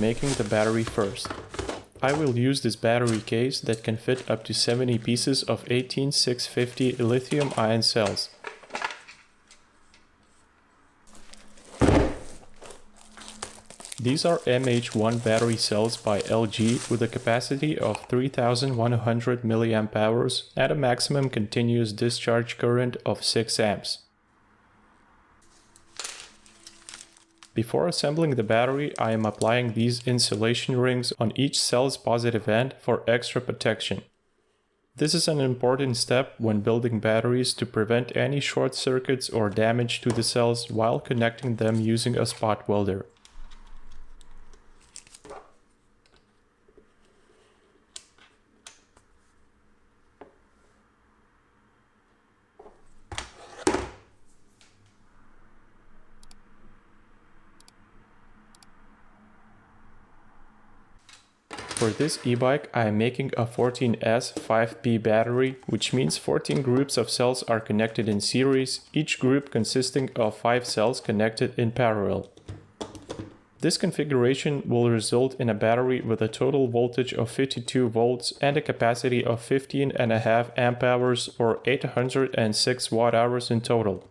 making the battery first. I will use this battery case that can fit up to 70 pieces of 18650 lithium-ion cells. These are MH1 battery cells by LG with a capacity of 3100 mAh at a maximum continuous discharge current of 6 amps. Before assembling the battery, I am applying these insulation rings on each cell's positive end for extra protection. This is an important step when building batteries to prevent any short circuits or damage to the cells while connecting them using a spot welder. For this e-bike, I am making a 14S 5P battery, which means 14 groups of cells are connected in series, each group consisting of 5 cells connected in parallel. This configuration will result in a battery with a total voltage of 52 volts and a capacity of 15.5 amp hours or 806 watt hours in total.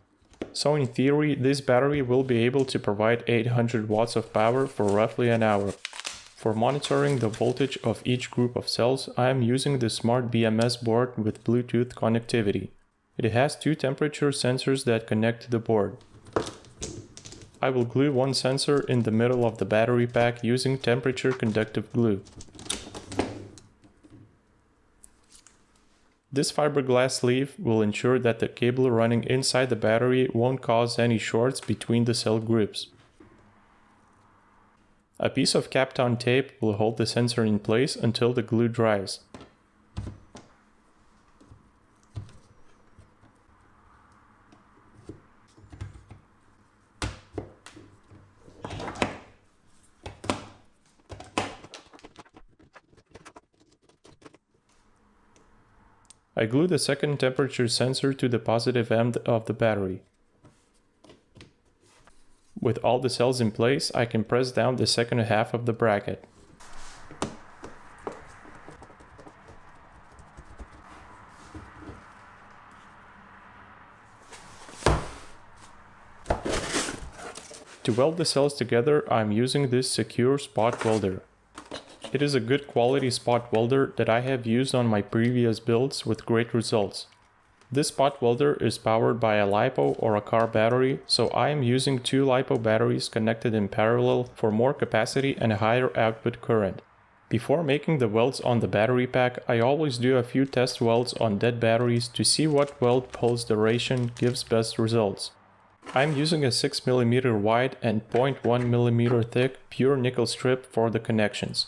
So in theory, this battery will be able to provide 800 watts of power for roughly an hour. For monitoring the voltage of each group of cells, I am using the Smart BMS board with Bluetooth connectivity. It has 2 temperature sensors that connect to the board. I will glue one sensor in the middle of the battery pack using temperature conductive glue. This fiberglass sleeve will ensure that the cable running inside the battery won't cause any shorts between the cell groups. A piece of Kapton tape will hold the sensor in place until the glue dries. I glue the second temperature sensor to the positive end of the battery. With all the cells in place, I can press down the second half of the bracket. To weld the cells together, I'm using this secure spot welder. It is a good quality spot welder that I have used on my previous builds with great results. This spot welder is powered by a LiPo or a car battery, so I am using 2 LiPo batteries connected in parallel for more capacity and higher output current. Before making the welds on the battery pack, I always do a few test welds on dead batteries to see what weld pulse duration gives best results. I'm using a 6mm wide and 0.1mm thick pure nickel strip for the connections.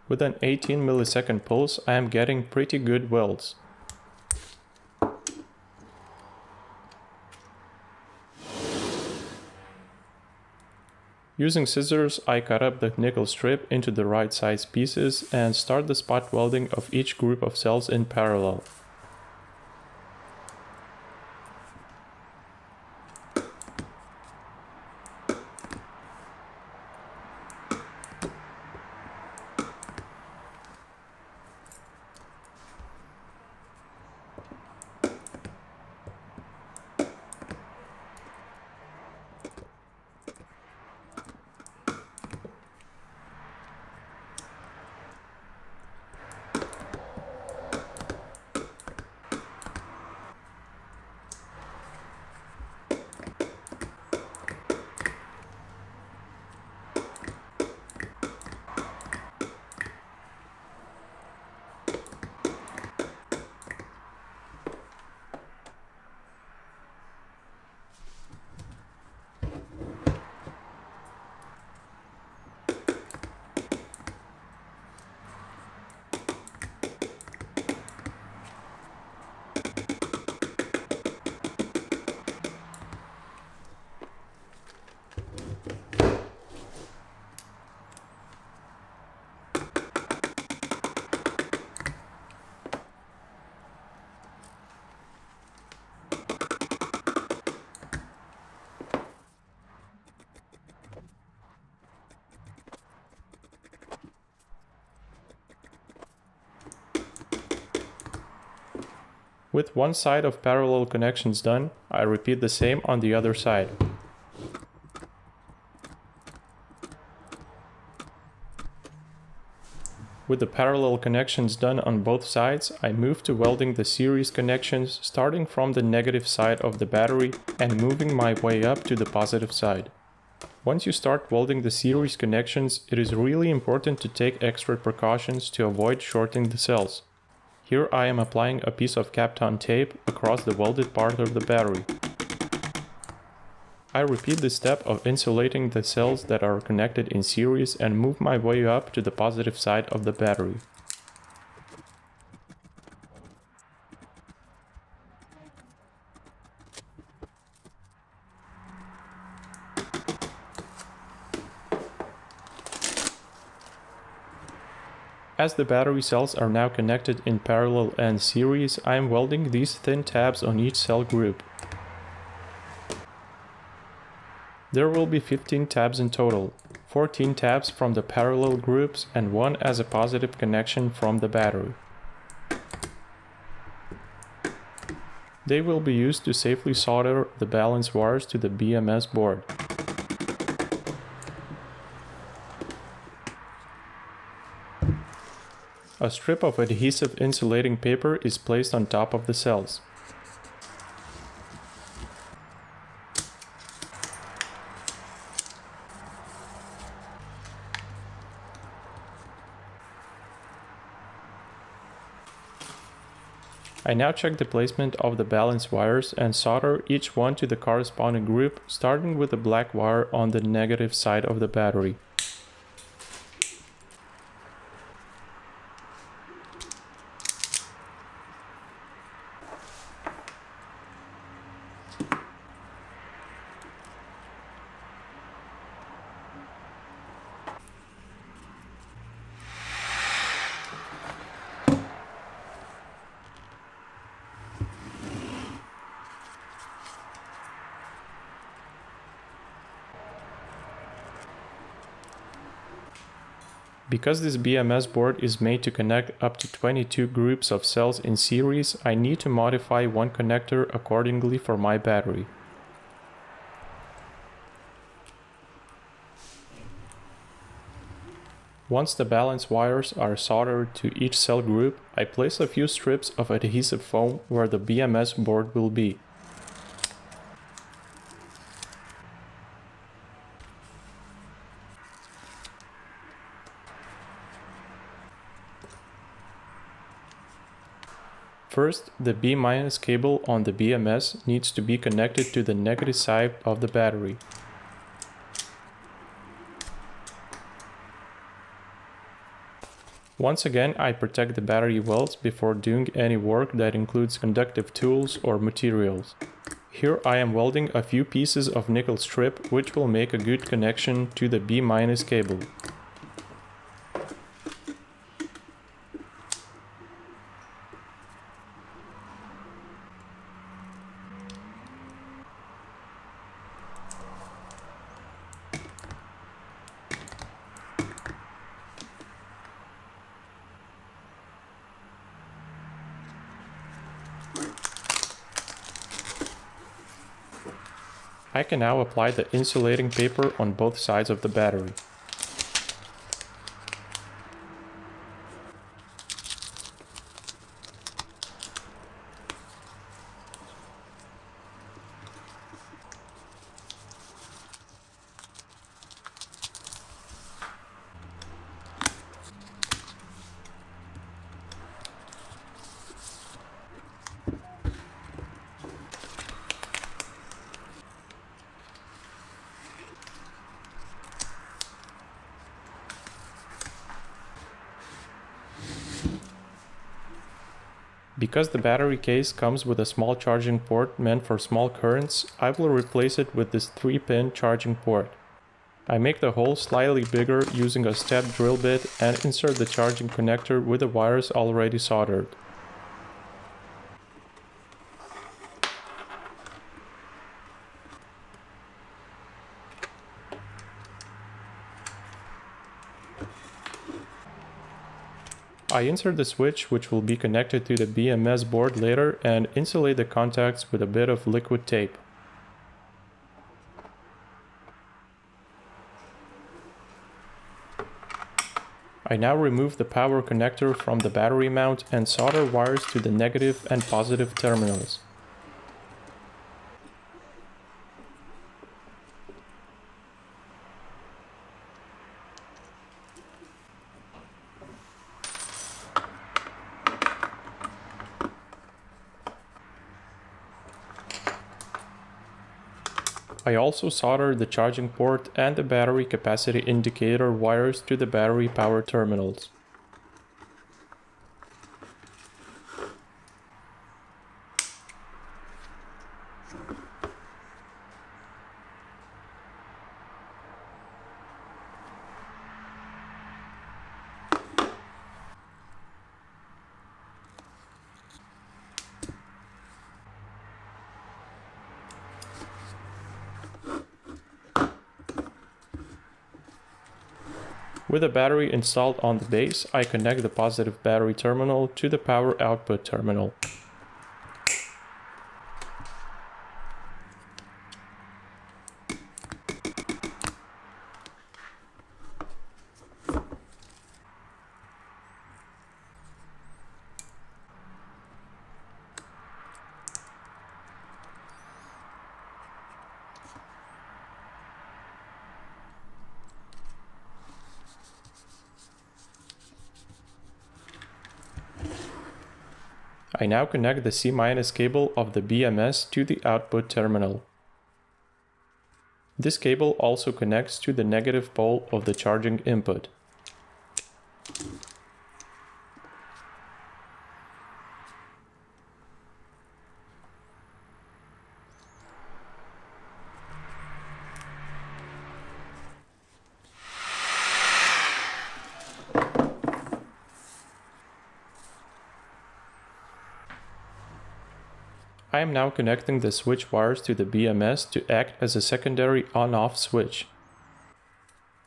With an 18 millisecond pulse, I am getting pretty good welds. Using scissors, I cut up the nickel strip into the right size pieces and start the spot welding of each group of cells in parallel. With one side of parallel connections done, I repeat the same on the other side. With the parallel connections done on both sides, I move to welding the series connections starting from the negative side of the battery and moving my way up to the positive side. Once you start welding the series connections, it is really important to take extra precautions to avoid shorting the cells. Here I am applying a piece of Kapton tape across the welded part of the battery. I repeat the step of insulating the cells that are connected in series and move my way up to the positive side of the battery. As the battery cells are now connected in parallel and series, I am welding these thin tabs on each cell group. There will be 15 tabs in total, 14 tabs from the parallel groups and one as a positive connection from the battery. They will be used to safely solder the balance wires to the BMS board. A strip of adhesive insulating paper is placed on top of the cells. I now check the placement of the balance wires and solder each one to the corresponding group, starting with the black wire on the negative side of the battery. Because this BMS board is made to connect up to 22 groups of cells in series, I need to modify one connector accordingly for my battery. Once the balance wires are soldered to each cell group, I place a few strips of adhesive foam where the BMS board will be. First, the B- cable on the BMS needs to be connected to the negative side of the battery. Once again, I protect the battery welds before doing any work that includes conductive tools or materials. Here I am welding a few pieces of nickel strip which will make a good connection to the B- cable. I can now apply the insulating paper on both sides of the battery. Because the battery case comes with a small charging port meant for small currents, I will replace it with this 3-pin charging port. I make the hole slightly bigger using a step drill bit and insert the charging connector with the wires already soldered. I insert the switch, which will be connected to the BMS board later, and insulate the contacts with a bit of liquid tape. I now remove the power connector from the battery mount and solder wires to the negative and positive terminals. I also soldered the charging port and the battery capacity indicator wires to the battery power terminals. With the battery installed on the base, I connect the positive battery terminal to the power output terminal. I now connect the C- cable of the BMS to the output terminal. This cable also connects to the negative pole of the charging input. I am now connecting the switch wires to the BMS to act as a secondary on-off switch.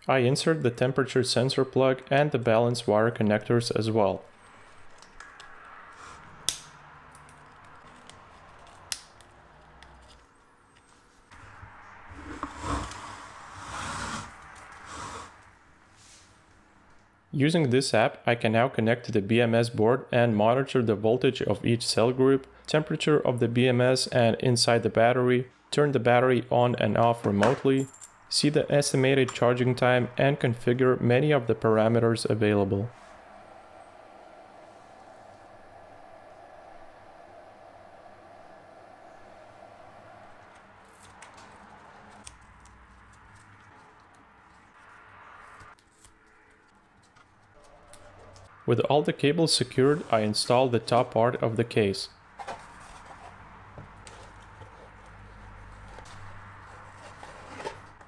I insert the temperature sensor plug and the balance wire connectors as well. Using this app, I can now connect to the BMS board and monitor the voltage of each cell group, temperature of the BMS and inside the battery, turn the battery on and off remotely, see the estimated charging time, and configure many of the parameters available. With all the cables secured, I install the top part of the case.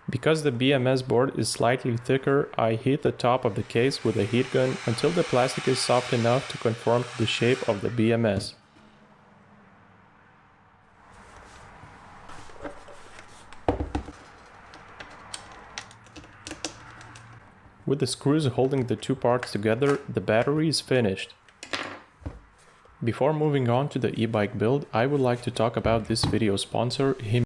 Because the BMS board is slightly thicker, I heat the top of the case with a heat gun until the plastic is soft enough to conform to the shape of the BMS. With the screws holding the two parts together, the battery is finished. Before moving on to the e-bike build, I would like to talk about this video sponsor, Himi.